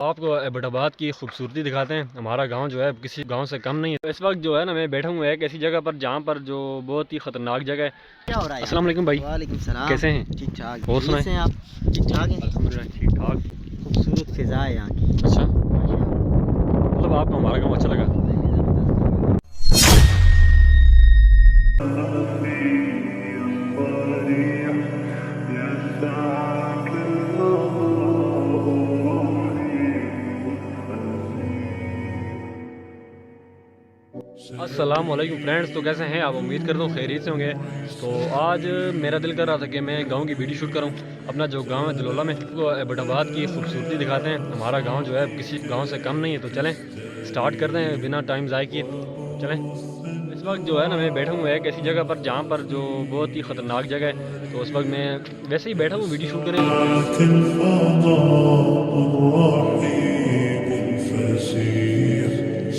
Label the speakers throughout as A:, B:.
A: आपको एबटाबाद की खूबसूरती दिखाते हैं। हमारा गांव जो है किसी गांव से कम नहीं है। इस वक्त जो है ना मैं बैठा हूँ एक ऐसी जगह पर जहाँ पर जो बहुत ही खतरनाक जगह है।
B: क्या हो रहा है?
A: अस्सलाम वालेकुम भाई।
B: वालेकुम सलाम।
A: कैसे हैं?
B: ठीक ठाक।
A: और सुनाएं?
B: हैं आप? ठीक ठाक हैं?
A: अल्हम्दुलिल्लाह ठीक ठाक।
B: खूबसूरत फिजा है यहाँ की।
A: अच्छा, मतलब आपको हमारा गाँव अच्छा लगा? अस्सलाम वालेकुम फ्रेंड्स, तो कैसे हैं आप? उम्मीद करता हूँ खैरियत से होंगे। तो आज मेरा दिल कर रहा था कि मैं गांव की वीडियो शूट करूं। अपना जो गांव है जलोला में, वो एबटाबाद की खूबसूरती दिखाते हैं। हमारा गांव जो है किसी गांव से कम नहीं है। तो चलें स्टार्ट करते हैं बिना टाइम ज़ाय किए। चलें। इस वक्त जो है ना मैं बैठा हूँ एक ऐसी जगह पर जहाँ पर जो बहुत ही ख़तरनाक जगह है। तो उस वक्त मैं वैसे ही बैठा हूँ वीडियो शूट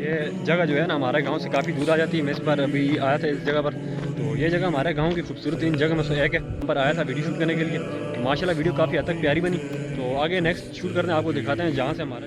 A: ये जगह जो है ना हमारे गांव से काफ़ी दूर आ जाती है। मैं इस पर अभी आया था इस जगह पर। तो ये जगह हमारे गांव की खूबसूरत तीन जगह में से एक है। पर आया था वीडियो शूट करने के लिए। तो माशाल्लाह वीडियो काफ़ी हद तक प्यारी बनी। तो आगे नेक्स्ट शूट करते हैं, आपको दिखाते हैं जहाँ से हमारे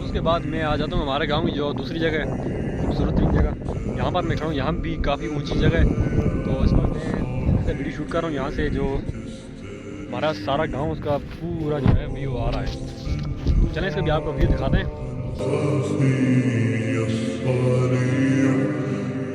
A: उसके बाद मैं आ जाता हूँ हमारे गांव की जो दूसरी जगह है, खूबसूरत जगह। यहाँ पर मैं खड़ा हूँ, यहाँ भी काफ़ी ऊंची जगह है। तो इस वक्त मैं वीडियो शूट कर रहा हूँ। यहाँ से जो हमारा सारा गांव उसका पूरा जो है व्यू आ रहा है। चलें इसका भी आपको व्यू दिखाते हैं।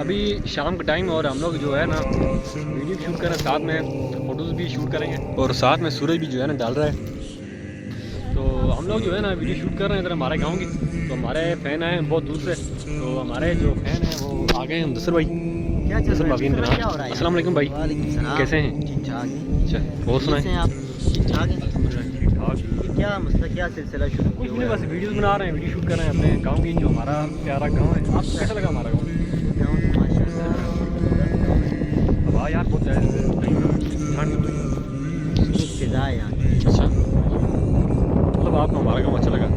A: अभी शाम का टाइम और हम लोग जो है ना वीडियो शूट कर रहे हैं, साथ में फ़ोटोज़ भी शूट करेंगे और साथ में सूरज भी जो है ना डाल रहा है। तो हम लोग जो है ना वीडियो शूट कर रहे हैं इधर हमारे गांव की। तो हमारे फ़ैन आए हैं बहुत दूर से। तो हमारे जो फ़ैन हैं वो आ गए हैं। मुदस्सिर भाई,
B: क्या चल रहा है? क्या हो रहा है?
A: अस्सलाम वालेकुम भाई।
B: वालेकुम सलाम।
A: कैसे हैं?
B: ठीक ठाक।
A: अच्छा, और सुनाएं?
B: हैं आप? ठीक ठाक हैं?
A: ठीक ठाक।
B: क्या मसला, क्या सिलसिला शुरू
A: कुछ
B: किया
A: नहीं,
B: हुआ
A: बस वीडियोज़ बना रहे हैं, वीडियो शूट कर रहे हैं अपने गाँव की, जो हमारा प्यारा गाँव है। आपको कैसा लगा हमारा गाँव?
B: है? गाँव तो माशाअल्लाह
A: हवा यार बहुत ठंड हो रही है।
B: खूबसूरत फिजा है यहाँ की।
A: अच्छा, मतलब आपको हमारा गाँव अच्छा लगा?